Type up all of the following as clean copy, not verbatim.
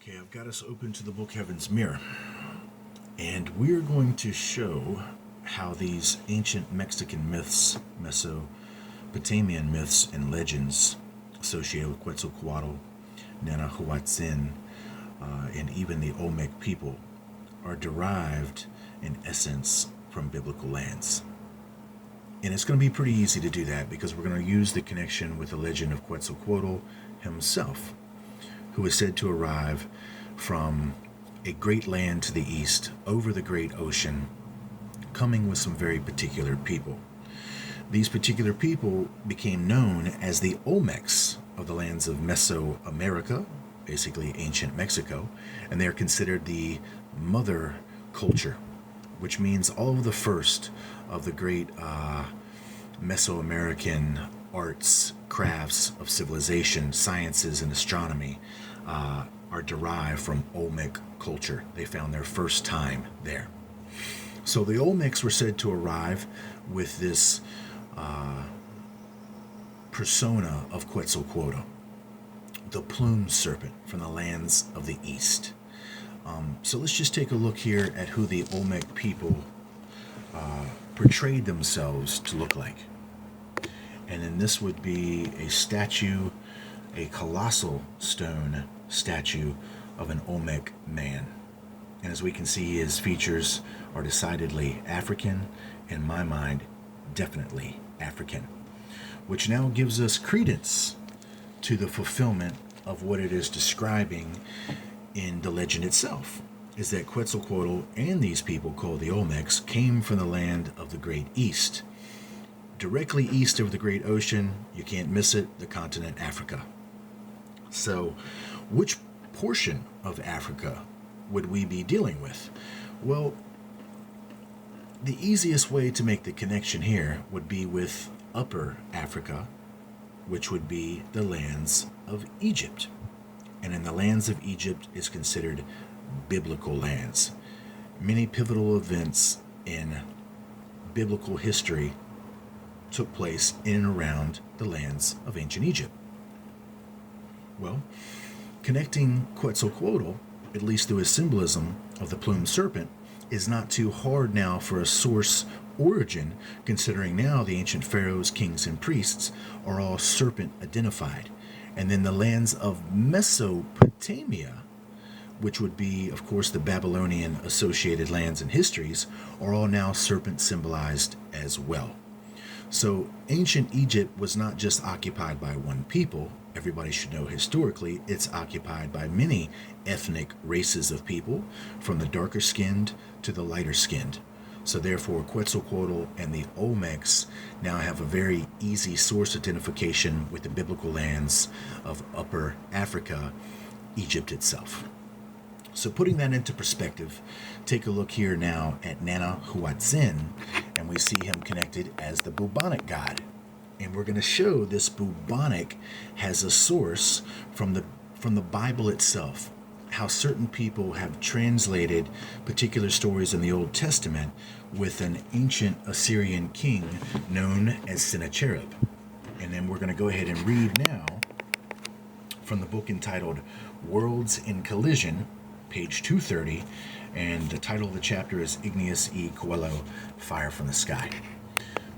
Okay, I've got us open to the book Heaven's Mirror, and we're going to show how these ancient Mexican myths, Mesopotamian myths and legends associated with Quetzalcoatl, Nanahuatzin, and even the Olmec people are derived in essence from biblical lands. And it's going to be pretty easy to do that because we're going to use the connection with the legend of Quetzalcoatl himself, who is said to arrive from a great land to the east, over the great ocean, coming with some very particular people. These particular people became known as the Olmecs of the lands of Mesoamerica, basically ancient Mexico, and they're considered the mother culture, which means all of the first of the great Mesoamerican arts, crafts of civilization, sciences, and astronomy are derived from Olmec culture. They found their first time there. So the Olmecs were said to arrive with this persona of Quetzalcoatl, the plumed serpent from the lands of the east. So let's just take a look here at who the Olmec people portrayed themselves to look like. And then this would be a statue, a colossal stone statue of an Olmec man. And as we can see, his features are decidedly African, in my mind, definitely African, which now gives us credence to the fulfillment of what it is describing in the legend itself, is that Quetzalcoatl and these people called the Olmecs came from the land of the Great East. Directly east of the Great Ocean, you can't miss it, the continent Africa. So, which portion of Africa would we be dealing with? Well, the easiest way to make the connection here would be with Upper Africa, which would be the lands of Egypt. And in the lands of Egypt is considered biblical lands. Many pivotal events in biblical history took place in and around the lands of ancient Egypt. Well, connecting Quetzalcoatl, at least through his symbolism of the plumed serpent, is not too hard now for a source origin, considering now the ancient pharaohs, kings, and priests are all serpent identified. And then the lands of Mesopotamia, which would be, of course, the Babylonian associated lands and histories, are all now serpent symbolized as well. So ancient Egypt was not just occupied by one people. Everybody should know historically it's occupied by many ethnic races of people, from the darker skinned to the lighter skinned. So therefore Quetzalcoatl and the Olmecs now have a very easy source identification with the biblical lands of Upper Africa, Egypt itself. So putting that into perspective, take a look here now at Nanahuatzin, and we see him connected as the bubonic god. And we're going to show this bubonic has a source from the Bible itself, how certain people have translated particular stories in the Old Testament with an ancient Assyrian king known as Sennacherib. And then we're going to go ahead and read now from the book entitled Worlds in Collision, page 230, and the title of the chapter is IGNIS y COELO, Fire from the Sky.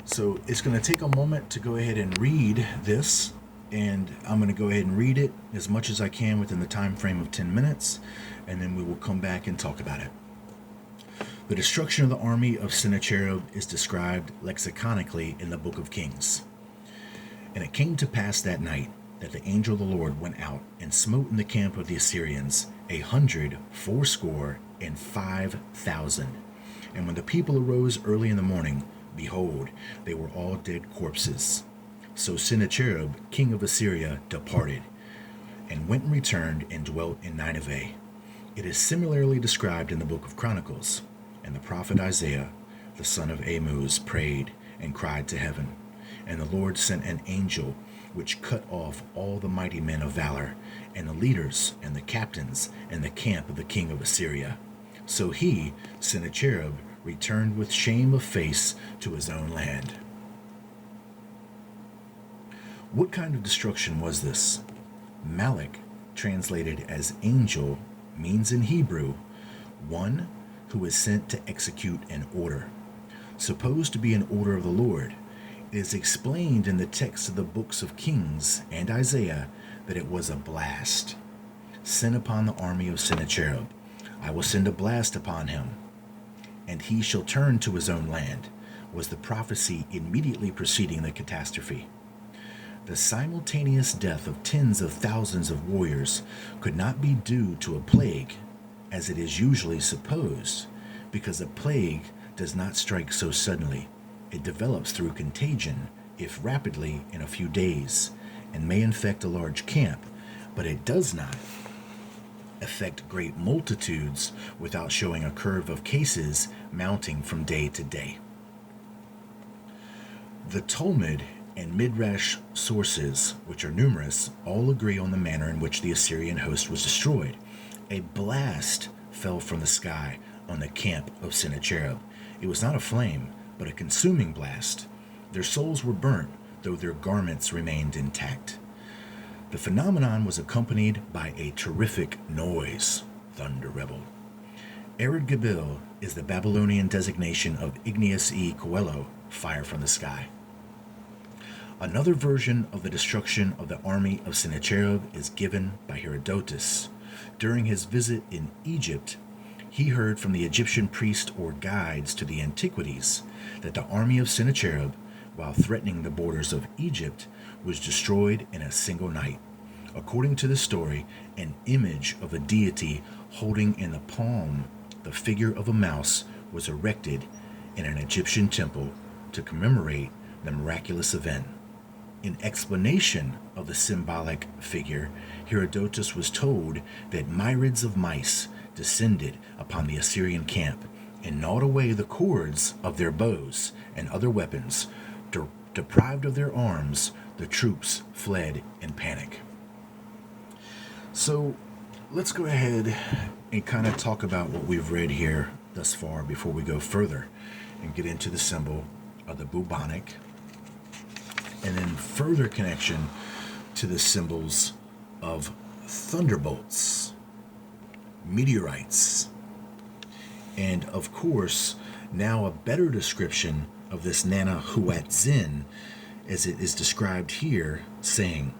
So it's going to take a moment to go ahead and read this, and I'm going to go ahead and read it as much as I can within the time frame of 10 minutes, and then we will come back and talk about it. The destruction of the army of Sennacherib is described lexiconically in the Book of Kings. And it came to pass that night that the angel of the Lord went out and smote in the camp of the Assyrians 185,000. And when the people arose early in the morning, behold, they were all dead corpses. So Sennacherib, king of Assyria, departed, and went and returned and dwelt in Nineveh. It is similarly described in the book of Chronicles. And the prophet Isaiah, the son of Amoz, prayed and cried to heaven. And the Lord sent an angel, which cut off all the mighty men of valor, and the leaders, and the captains, and the camp of the king of Assyria. So he, Sennacherib, returned with shame of face to his own land. What kind of destruction was this? Malak, translated as angel means in Hebrew one who is sent to execute an order. Supposed to be an order of the Lord, it is explained in the text of the books of Kings and Isaiah that it was a blast sent upon the army of Sennacherib. I will send a blast upon him, and he shall turn to his own land, was the prophecy immediately preceding the catastrophe. The simultaneous death of tens of thousands of warriors could not be due to a plague, as it is usually supposed, because a plague does not strike so suddenly. It develops through contagion, if rapidly in a few days, and may infect a large camp, but it does not affect great multitudes without showing a curve of cases mounting from day to day. The Talmud and Midrash sources, which are numerous, all agree on the manner in which the Assyrian host was destroyed. A blast fell from the sky on the camp of Sennacherib. It was not a flame, but a consuming blast. Their souls were burnt, though their garments remained intact. The phenomenon was accompanied by a terrific noise, thunder rebel. Ered Gabil is the Babylonian designation of IGNIS COELO, fire from the sky. Another version of the destruction of the army of Sennacherib is given by Herodotus. During his visit in Egypt, he heard from the Egyptian priest or guides to the antiquities that the army of Sennacherib, while threatening the borders of Egypt, was destroyed in a single night. According to the story, an image of a deity holding in the palm the figure of a mouse was erected in an Egyptian temple to commemorate the miraculous event. In explanation of the symbolic figure, Herodotus was told that myriads of mice descended upon the Assyrian camp and gnawed away the cords of their bows and other weapons. Deprived of their arms, the troops fled in panic. So let's go ahead and kind of talk about what we've read here thus far before we go further and get into the symbol of the bubonic, and then further connection to the symbols of thunderbolts, meteorites, and of course now a better description of this Nanahuatzin, as it is described here, saying,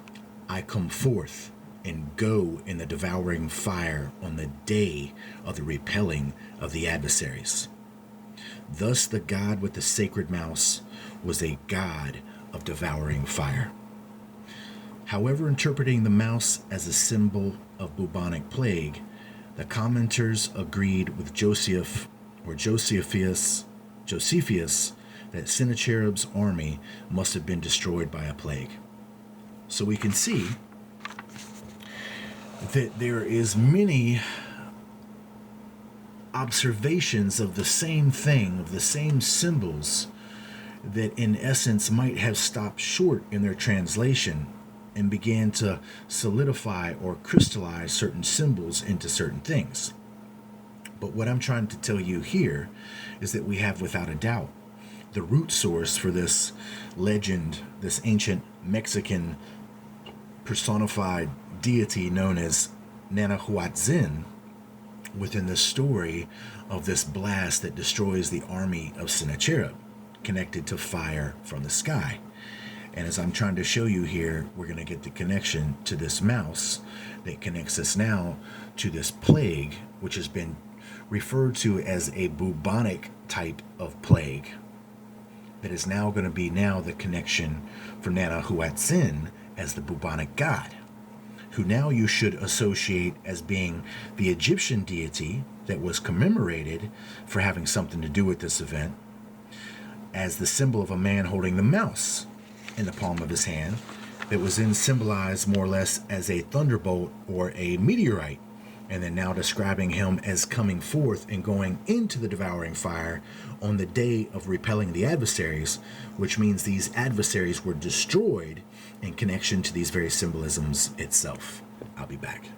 I come forth and go in the devouring fire on the day of the repelling of the adversaries. Thus the god with the sacred mouse was a god of devouring fire. However, interpreting the mouse as a symbol of bubonic plague, the commenters agreed with Josephus that Sennacherib's army must have been destroyed by a plague. So we can see that there is many observations of the same thing, of the same symbols, that in essence might have stopped short in their translation and began to solidify or crystallize certain symbols into certain things. But what I'm trying to tell you here is that we have, without a doubt, the root source for this legend, this ancient Mexican personified deity known as Nanahuatzin, within the story of this blast that destroys the army of Sennacherib, connected to fire from the sky. And as I'm trying to show you here, we're going to get the connection to this mouse that connects us now to this plague, which has been referred to as a bubonic type of plague, that is now going to be now the connection for Nanahuatzin as the bubonic god, who now you should associate as being the Egyptian deity that was commemorated for having something to do with this event, as the symbol of a man holding the mouse in the palm of his hand, that was then symbolized more or less as a thunderbolt or a meteorite, and then now describing him as coming forth and going into the devouring fire on the day of repelling the adversaries, which means these adversaries were destroyed in connection to these very symbolisms itself. I'll be back.